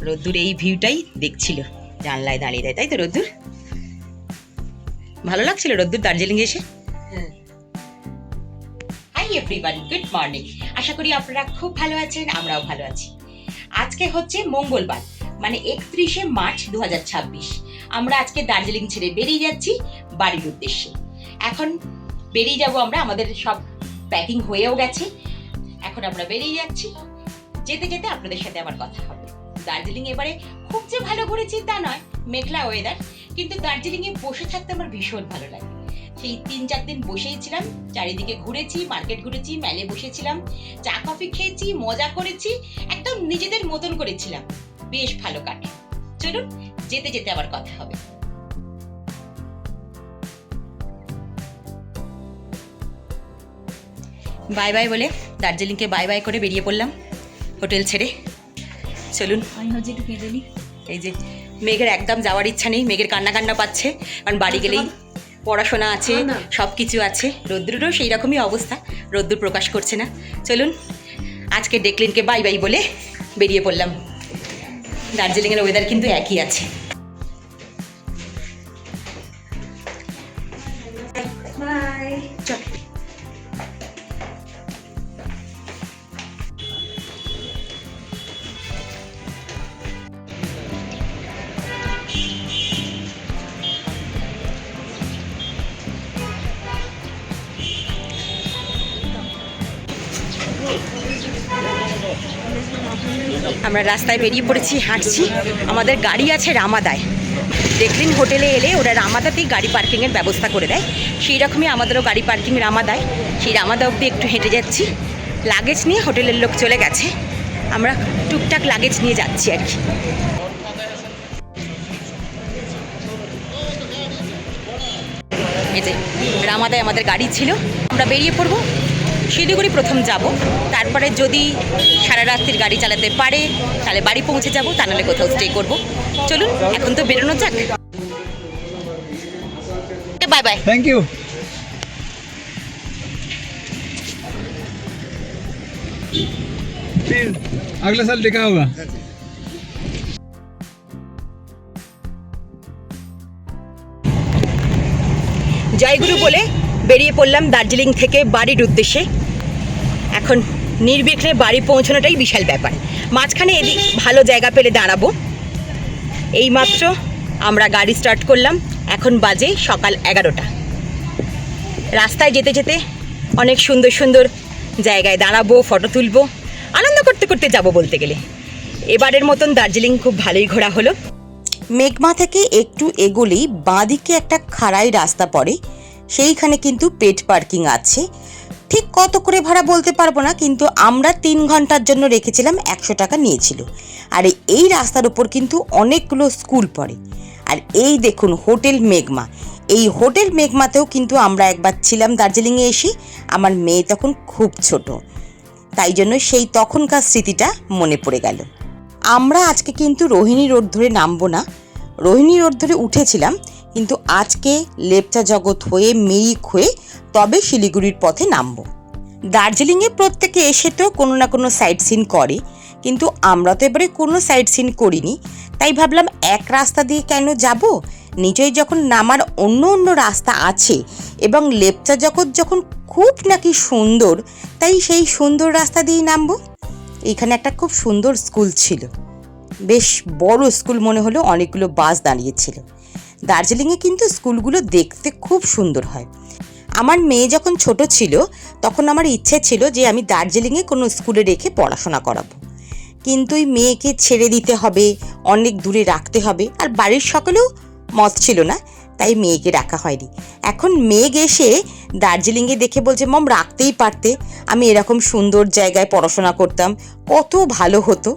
রোদ্দুর এই ভিউটাই দেখছিল জানলায় দাঁড়িয়ে দেয়, তাই তো রোদ্দুর? ভালো লাগছিল রোদ্দুর দার্জিলিং এসে? Hi everyone, good morning. আশা করি আপনারা খুব ভালো আছেন, আমরাও ভালো আছি। আজকে হচ্ছে মঙ্গলবার, মানে 31শে মার্চ 2026। আমরা আজকে দার্জিলিং ছেড়ে বেরিয়ে যাচ্ছি বাড়ির উদ্দেশ্যে। এখন বেরিয়ে যাব আমরা, আমাদের সব প্যাকিং হয়েও গেছে। এখন আমরা বেরিয়ে যাচ্ছি। যেতে যেতে আপনাদের সাথে আমার কথা হবে। দার্জিলিং এবারে খুব যে ভালো ঘুরেছি তা নয়, মেঘলা ওয়েদার, কিন্তু দার্জিলিং এ বসে থাকতে আমার ভীষণ ভালো লাগে। সেই 3-4 দিন বসেই ছিলাম, চারিদিকে ঘুরেছি, মার্কেট ঘুরেছি, মেলে বসেছিলাম, চা কফি খেয়েছি, মজা করেছি, একদম নিজেদের মতন করেছিলাম। বেশ ভালো কাটে। চলুন যেতে যেতে আবার কথা হবে। বাই বাই বলে দার্জিলিংকে বাই বাই করে বেরিয়ে পড়লাম হোটেল ছেড়ে। চলুন, এই যে মেঘের একদম যাওয়ার ইচ্ছা নেই, মেঘের কান্না কান্না পাচ্ছে, কারণ বাড়ি গেলেই পড়াশোনা আছে, সব কিছু আছে। রোদ্দুরেরও সেই রকমই অবস্থা, রোদ্দুর প্রকাশ করছে না। চলুন আজকে ডেকলিনকে বাই বাই বলে বেরিয়ে পড়লাম। দার্জিলিংয়ের ওয়েদার কিন্তু একই আছে। বাই। চল। আমরা রাস্তায় বেরিয়ে পড়েছি, হাঁটছি। আমাদের গাড়ি আছে রামাদায়। ডেকলিন হোটেলে এলে ওরা রামাদাতেই গাড়ি পার্কিংয়ের ব্যবস্থা করে দেয়, সেই রকমই আমাদেরও গাড়ি পার্কিং রামাদায়। সেই রামাদা অবধি একটু হেঁটে যাচ্ছি। লাগেজ নিয়ে হোটেলের লোক চলে গেছে, আমরা টুকটাক লাগেজ নিয়ে যাচ্ছি আর কি। এই যে রামাদায় আমাদের গাড়ি ছিল, আমরা বেরিয়ে পড়বো। শিলিগুড়ি প্রথম যাব, তারপরে যদি সারা রাত্রির গাড়ি চালাতে পারে তাহলে বাড়ি পৌঁছে যাব, তা নাহলে কোথাও স্টে করব। চলুন এখন তো বেরোনো যাক। Bye bye. Thank you. फिर अगले साल देखा होगा। জয়গুরু বলে বেরিয়ে পড়লাম দার্জিলিং থেকে বাড়ির উদ্দেশ্যে। এখন নির্বিঘ্নে বাড়ি পৌঁছানোটাই বিশাল ব্যাপার। মাঝখানে এদিক ভালো জায়গা পেলে দাঁড়াবো। এইমাত্র আমরা গাড়ি স্টার্ট করলাম, এখন বাজে সকাল 11টা। রাস্তায় যেতে যেতে অনেক সুন্দর সুন্দর জায়গায় দাঁড়াবো, ফটো তুলবো, আনন্দ করতে করতে যাব বলতে গেলে। এবারের মতন দার্জিলিং খুব ভালোই ঘোরা হলো। মেঘমা থেকে একটু এগোলেই বাঁদিকে একটা খাড়াই রাস্তা পড়ে, সেইখানে কিন্তু পেড পার্কিং আছে। ঠিক কত করে ভাড়া বলতে পারবো না, কিন্তু আমরা 3 ঘন্টার জন্য রেখেছিলাম, 100 টাকা নিয়েছিল। আর এই রাস্তার উপর কিন্তু অনেকগুলো স্কুল পড়ে। আর এই দেখুন হোটেল মেঘমা। এই হোটেল মেঘমাতেও কিন্তু আমরা একবার ছিলাম দার্জিলিংয়ে এসে। আমার মেয়ে তখন খুব ছোট, তাই জন্য সেই তখনকার স্মৃতিটা মনে পড়ে গেল। আমরা আজকে কিন্তু রোহিণী রোড ধরে নামবো না, রোহিণী রোড ধরে উঠেছিলাম, কিন্তু আজকে লেপচা জগৎ হয়ে মিরিক হয়ে তবে শিলিগুড়ির পথে নামবো। দার্জিলিংয়ে প্রত্যেকে এসে তো কোনো না কোনো সাইট সিন করে, কিন্তু আমরা তো এবারে কোনো সাইট সিন করিনি। তাই ভাবলাম এক রাস্তা দিয়ে কেন যাব, নিচেই যখন নামার অন্য অন্য রাস্তা আছে এবং লেপচা জগৎ যখন খুব নাকি সুন্দর, তাই সেই সুন্দর রাস্তা দিয়েই নামবো। এখানে একটা খুব সুন্দর স্কুল ছিল, বেশ বড় স্কুল মনে হলো, অনেকগুলো বাস দাঁড়িয়েছিল। দার্জিলিংয়ে কিন্তু স্কুলগুলো দেখতে খুব সুন্দর হয়। আমার মেয়ে যখন ছোট ছিল তখন আমার ইচ্ছে ছিল যে আমি দার্জিলিংয়ে কোনো স্কুলে রেখে পড়াশোনা করাবো, কিন্তু এই মেয়েকে ছেড়ে দিতে হবে, অনেক দূরে রাখতে হবে, আর বাড়ির সকলেও মত ছিল না, তাই মেয়েকে রাখা হয়নি। এখন মেঘ এসে দার্জিলিংয়ে দেখে বলছে, মম রাখতেই পারতে, আমি এরকম সুন্দর জায়গায় পড়াশোনা করতাম, কত ভালো হতো।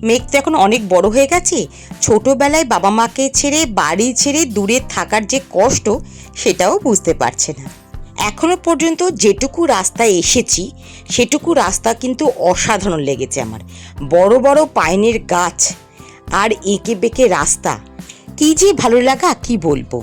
মেঘ তো এখন অনেক বড় হয়ে গেছে, ছোটোবেলায় বাবা মাকে ছেড়ে বাড়ি ছেড়ে দূরে থাকার যে কষ্ট সেটাও বুঝতে পারছে না। এখনো পর্যন্ত যেটুকু রাস্তায় এসেছি সেটুকু রাস্তা কিন্তু অসাধারণ লেগেছে আমার। বড় বড় পাইনের গাছ আর এঁকে বেঁকে রাস্তা, কি যে ভালো লাগা কি বলবো।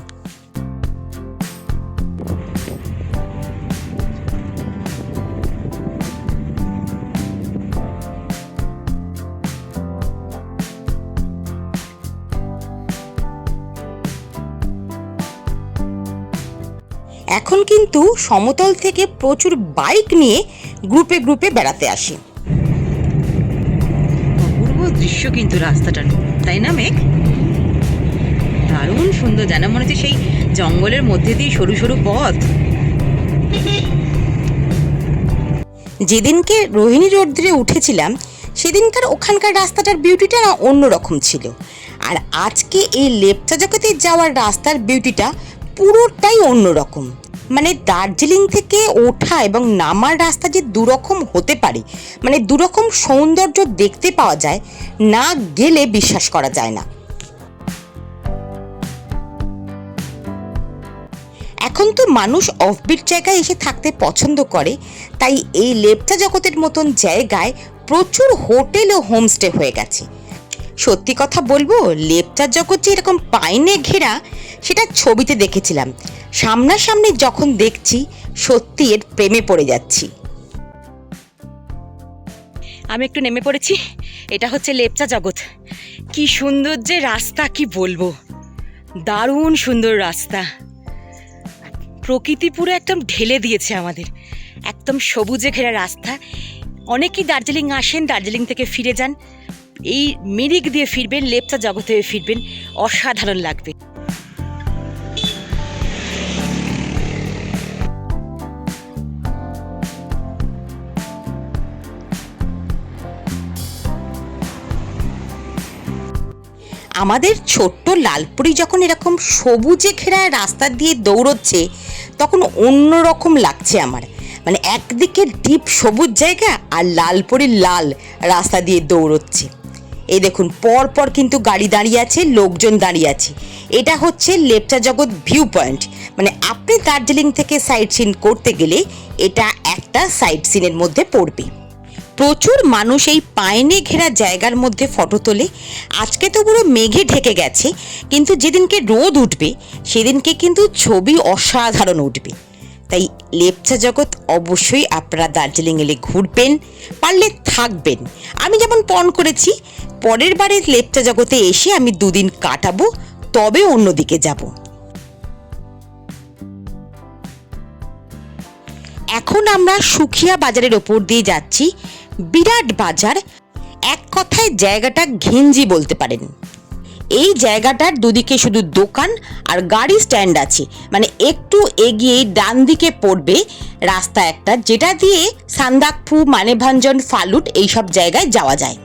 কিন্তু সমতল থেকে প্রচুর বাইক নিয়ে গ্রুপে গ্রুপে বেড়াতে আসে। অপূর্ব দৃশ্য কিন্তু রাস্তাটার, তাই না মেঘ? দারুণ সুন্দর, জানা মনে হচ্ছে সেই জঙ্গলের মধ্যে দিয়ে সরু সরু পথ। যেদিনকে রোহিণী রোড দিয়ে উঠেছিলাম সেদিনকার ওখানকার রাস্তাটার বিউটিটা না অন্যরকম ছিল, আর আজকে এই লেপচা জগতে যাওয়ার রাস্তার বিউটিটা পুরোটাই অন্যরকম। মানে দার্জিলিং থেকে ওঠা এবং নামার রাস্তা যে দুরকম হতে পারে, মানে দুরকম সৌন্দর্য দেখতে পাওয়া যায়, না গেলে বিশ্বাস করা যায় না। এখন তো মানুষ অফবিট জায়গায় এসে থাকতে পছন্দ করে, তাই এই লেপচা জগতের মতন জায়গায় প্রচুর হোটেল ও হোমস্টে হয়ে গেছে। সত্যি কথা বলবো, লেপচা জগৎ যে এরকম পাইনে ঘেরা সেটা ছবিতে দেখেছিলাম, সামনাসামনি যখন দেখছি সত্যি এর প্রেমে পড়ে যাচ্ছি। আমি একটু নেমে পড়েছি, এটা হচ্ছে লেপচা জগৎ। কি সুন্দর যে রাস্তা, কি বলবো, দারুণ সুন্দর রাস্তা। প্রকৃতি পুরো একদম ঢেলে দিয়েছে আমাদের, একদম সবুজে ঘেরা রাস্তা। অনেকেই দার্জিলিং আসেন, দার্জিলিং থেকে ফিরে যান, এই মিরিক দিয়ে ফিরবেন, লেপচা জগতে ফিরবেন, অসাধারণ লাগবে। আমাদের ছোট্ট লালপুরি যখন এরকম সবুজে ঘেরা রাস্তা দিয়ে দৌড়চ্ছে তখন অন্যরকম লাগছে আমার। মানে একদিকে ডিপ সবুজ জায়গা আর লালপুরির লাল রাস্তা দিয়ে দৌড়চ্ছে। এই দেখুন পর পর কিন্তু গাড়ি দাঁড়িয়ে আছে, লোকজন দাঁড়িয়ে আছে। এটা হচ্ছে লেপচা জগৎ ভিউ পয়েন্ট। মানে আপনি দার্জিলিং থেকে সাইট সিন করতে গেলে এটা একটা সাইট সিনের মধ্যে পড়বে। প্রচুর মানুষ এই পাইনে ঘেরা জায়গার মধ্যে ফটো তোলে। আজকে তো পুরো মেঘে ঢেকে গেছে, কিন্তু যেদিনকে রোদ উঠবে সেদিনকে কিন্তু ছবি অসাধারণ উঠবে। তাই লেপচা জগৎ অবশ্যই আপনারা দার্জিলিং এলে ঘুরবেন, পারলে থাকবেন। আমি যেমন পণ করেছি, পরের বারে লেপচা জগতে এসে আমি 2 দিন কাটাবো, তবে অন্যদিকে যাব। এখন আমরা সুখিয়া বাজারের ওপর দিয়ে যাচ্ছি। বিরাট বাজার, এক কথায় জায়গাটা ঘিঞ্জি বলতে পারেন। এই জায়গাটার দুদিকে শুধু দোকান আর গাড়ি স্ট্যান্ড আছে। মানে একটু এগিয়ে ডান দিকে পড়বে রাস্তা একটা, যেটা দিয়ে সান্দাকফু, মানেভাঞ্জন, ফালুট এইসব জায়গায় যাওয়া যায়।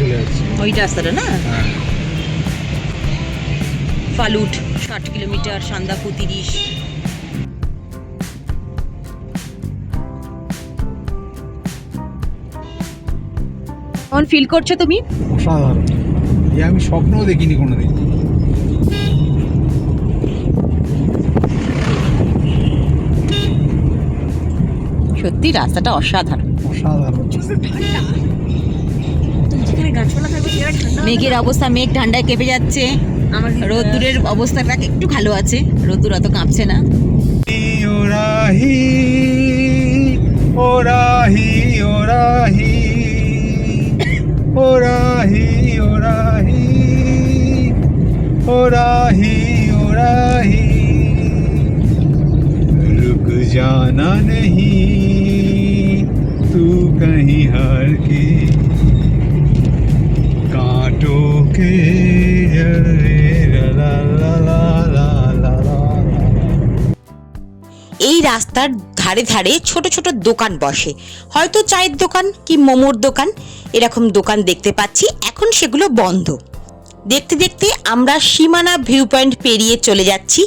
চলে যাচ্ছে ওই রাস্তাটা না, ফালুট 60 কিলোমিটার, সান্দাকফু 30। কেমন ফিল করছো তুমি? অসাধারণ, আমি স্বপ্নও দেখিনি কোনোদিন। সত্যি রাস্তাটা অসাধারণ। মেঘের অবস্থা, মেঘ ঠান্ডায় কেঁপে যাচ্ছে। রোদ্দুরের অবস্থাটা একটু ভালো আছে, রোদ্দুর অত কাঁপছে না। ওরাহি ওরাহি ওরাহি ওরাহি ওরাহি ওরাহি ওরাহি रुक जाना नहीं तू कहीं हार के कांटों के जरे ला ला ला ला ला ला। এই রাস্তার ধারে ধারে ছোট ছোট দোকান বসে, হয়তো চায়ের দোকান কি মোমোর দোকান, এরকম দোকান দেখতে পাচ্ছি। এখন সেগুলো বন্ধ। দেখতে দেখতে আমরা সীমানা ভিউ পয়েন্ট পেরিয়ে চলে যাচ্ছি।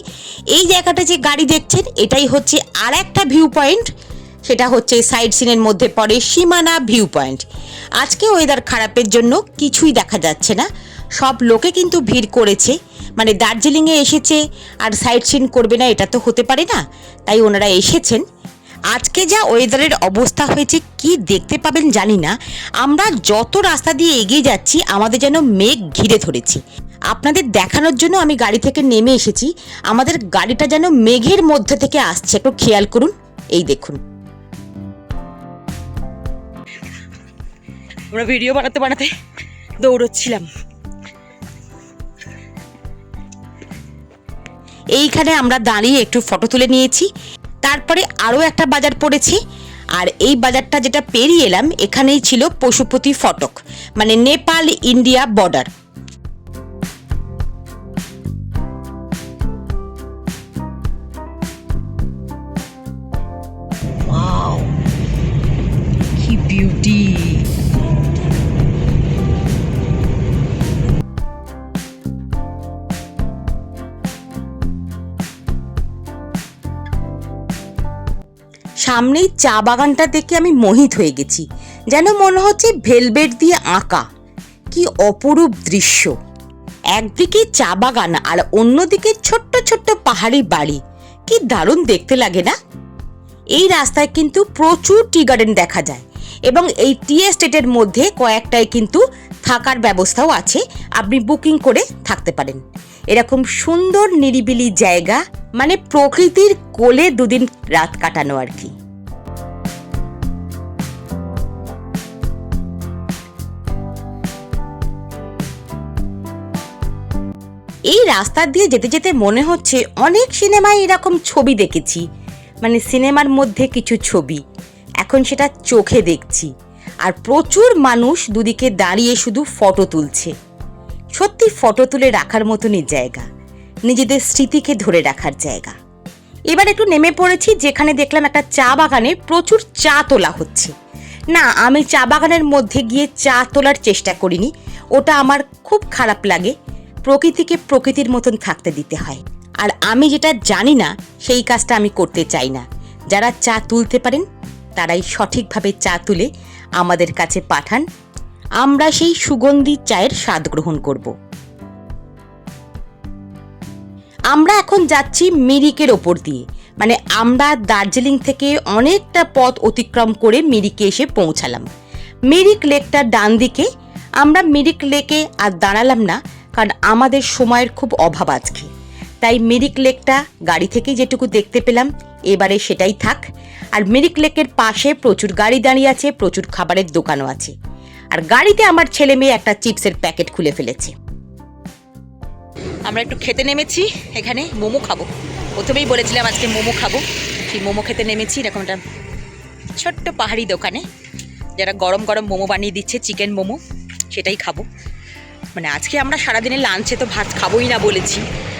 এই জায়গাটা যে গাড়ি দেখছেন এটাই হচ্ছে আর একটা ভিউ পয়েন্ট, সেটা হচ্ছে সাইড সিনের মধ্যে পড়ে সীমানা ভিউ পয়েন্ট। আজকে ওয়েদার খারাপের জন্য কিছুই দেখা যাচ্ছে না, সব লোকে কিন্তু ভিড় করেছে। মানে দার্জিলিংয়ে এসেছে আর সাইড সিন করবে না, এটা তো হতে পারে না, তাই ওনারা এসেছেন। আজকে যা ওয়েদারের অবস্থা হয়েছে, কি দেখতে পাবেন জানি না। আমরা যত রাস্তা দিয়ে এগিয়ে যাচ্ছি আমাদের যেন মেঘ ঘিরে ধরেছে। আপনাদের দেখানোর জন্য আমি গাড়ি থেকে নেমে এসেছি। আমাদের গাড়িটা যেন মেঘের মধ্যে থেকে আসছে, একটু খেয়াল করুন। এই দেখুন, আমরা ভিডিও বানাতে বানাতে দৌড়চ্ছিলাম। এইখানে আমরা দাঁড়িয়ে একটু ফটো তুলে নিয়েছি। তারপরে আরও একটা বাজার পড়েছে, আর এই বাজারটা যেটা পেরিয়ে এলাম এখানেই ছিল পশুপতি ফটক, মানে নেপাল ইন্ডিয়া বর্ডার। কি বিউটি! সামনেই চা বাগানটা দেখে আমি মোহিত হয়ে গেছি, যেন মনে হচ্ছে ভেলভেট দিয়ে আঁকা। কি অপরূপ দৃশ্য! একদিকে চা বাগান আর অন্যদিকে ছোট্ট ছোট্ট পাহাড়ি বাড়ি, কি দারুণ দেখতে লাগে না? এই রাস্তায় কিন্তু প্রচুর টি গার্ডেন দেখা যায়, এবং এই টি এস্টেটের মধ্যে কয়েকটায় কিন্তু থাকার ব্যবস্থাও আছে, আপনি বুকিং করে থাকতে পারেন। এরকম সুন্দর নিরিবিলি জায়গা, মানে প্রকৃতির কোলে দুদিন রাত কাটানো আর কি। এই রাস্তা দিয়ে যেতে যেতে মনে হচ্ছে অনেক সিনেমায় এরকম ছবি দেখেছি, মানে সিনেমার মধ্যে কিছু ছবি এখন সেটা চোখে দেখছি। আর প্রচুর মানুষ দুদিকে দাঁড়িয়ে শুধু ফটো তুলছে। সত্যি ফটো তুলে রাখার মতনই জায়গা, নিজেদের স্মৃতিকে ধরে রাখার জায়গা। এবার একটু নেমে পড়েছি, যেখানে দেখলাম একটা চা বাগানে প্রচুর চা তোলা হচ্ছে। না, আমি চা বাগানের মধ্যে গিয়ে চা তোলার চেষ্টা করিনি, ওটা আমার খুব খারাপ লাগে। প্রকৃতিকে প্রকৃতির মতন থাকতে দিতে হয়, আর আমি যেটা জানি না সেই কাজটা আমি করতে চাই না। যারা চা তুলতে পারেন তারাই সঠিকভাবে চা তুলে আমাদের কাছে পাঠান, আমরা সেই সুগন্ধি চায়ের স্বাদ গ্রহণ করব। আমরা এখন যাচ্ছি মিরিকের ওপর দিয়ে, মানে আমরা দার্জিলিং থেকে অনেকটা পথ অতিক্রম করে মিরিকে এসে পৌঁছালাম। মিরিক লেকটার ডান দিকে। আমরা মিরিক লেকে আর দাঁড়ালাম না, কারণ আমাদের সময়ের খুব অভাব আজকে। তাই মিরিক লেকটা গাড়ি থেকে যেটুকু দেখতে পেলাম এবারে সেটাই থাক। আর মিরিক লেকের পাশে প্রচুর গাড়ি দাঁড়িয়ে আছে, প্রচুর খাবারের দোকানও আছে। আর গাড়িতে আমার ছেলে মেয়ে একটা চিপসের প্যাকেট খুলে ফেলেছে। আমরা একটু খেতে নেমেছি, এখানে মোমো খাবো। প্রথমেই বলেছিলাম আজকে মোমো খাবো, সেই মোমো খেতে নেমেছি এরকম একটা ছোট্ট পাহাড়ি দোকানে, যারা গরম গরম মোমো বানিয়ে দিচ্ছে, চিকেন মোমো, সেটাই খাবো। মানে আজকে আমরা সারাদিনের লাঞ্চে তো ভাত খাবোই না বলেছি,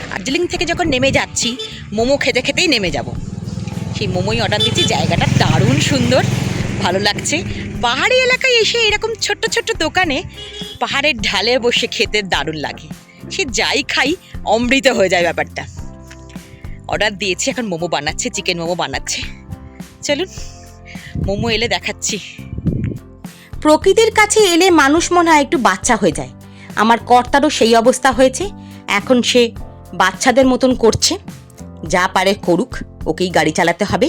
দার্জিলিং থেকে যখন নেমে যাচ্ছি মোমো খেতে খেতেই নেমে যাব। সেই মোমোই অর্ডার দিচ্ছি। জায়গাটা দারুণ সুন্দর, ভালো লাগছে। পাহাড়ি এলাকায় এসে এরকম ছোট্ট ছোট্ট দোকানে পাহাড়ের ঢালে বসে খেতে দারুণ লাগে। সে যাই খাই অমৃত হয়ে যায় ব্যাপারটা। অর্ডার দিয়েছি, এখন মোমো বানাচ্ছে, চিকেন মোমো বানাচ্ছে। চলুন মোমো এলে দেখাচ্ছি। প্রকৃতির কাছে এলে মানুষ মনে হয় একটু বাচ্চা হয়ে যায়। আমার কর্তারও সেই অবস্থা হয়েছে, এখন সে বাচ্চাদের মতন করছে। যা পারে করুক, ওকেই গাড়ি চালাতে হবে।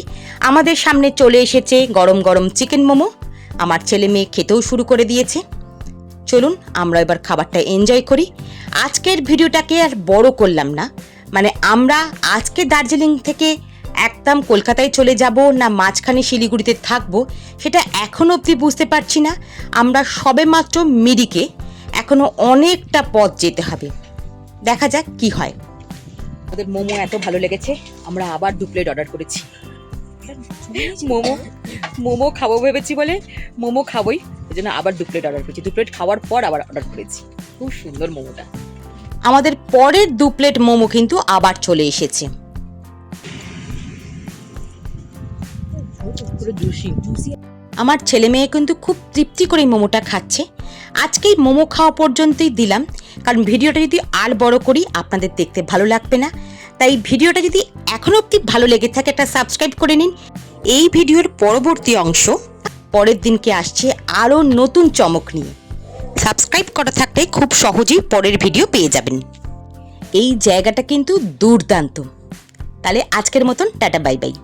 আমাদের সামনে চলে এসেছে গরম গরম চিকেন মোমো, আমার ছেলে মেয়ে খেতেও শুরু করে দিয়েছে। চলুন আমরা এবার খাবারটা এনজয় করি। আজকের ভিডিওটাকে আর বড় করলাম না, মানে আমরা আজকে দার্জিলিং থেকে একদম কলকাতায় চলে যাব না মাঝখানে শিলিগুড়িতে থাকবো সেটা এখনও অবধি বুঝতে পারছি না। আমরা সবেমাত্র মিরিকে, এখনো অনেকটা পথ যেতে হবে, দেখা যাক কি হয়। আমাদের মোমো এত ভালো লেগেছে, আমরা আবার 2 প্লেট অর্ডার করেছি। মোমো খাবো ভেবেছি বলে মোমো খাবোই, এই জন্য আবার 2 প্লেট অর্ডার করেছি। 2 প্লেট খাওয়ার পর আবার অর্ডার করেছি। খুব সুন্দর মোমোটা। আমাদের পরের 2 প্লেট মোমো কিন্তু আবার চলে এসেছে। আমার ছেলে মেয়ে কিন্তু খুব তৃপ্তি করে মোমোটা খাচ্ছে। আজকেই মোমো খাওয়া পর্যন্তই দিলাম, কারণ ভিডিওটা যদি আর বড় করি আপনাদের দেখতে ভালো লাগবে না। তাই ভিডিওটা যদি এখনো অবধি ভালো লেগে থাকে একটা সাবস্ক্রাইব করে নিন। এই ভিডিওর পরবর্তী অংশ পরের দিনকে আসছে আরও নতুন চমক নিয়ে। সাবস্ক্রাইব করা থাকলে খুব সহজেই পরের ভিডিও পেয়ে যাবেন। এই জায়গাটা কিন্তু দুর্দান্ত। তাহলে আজকের মতন টাটা বাই বাই।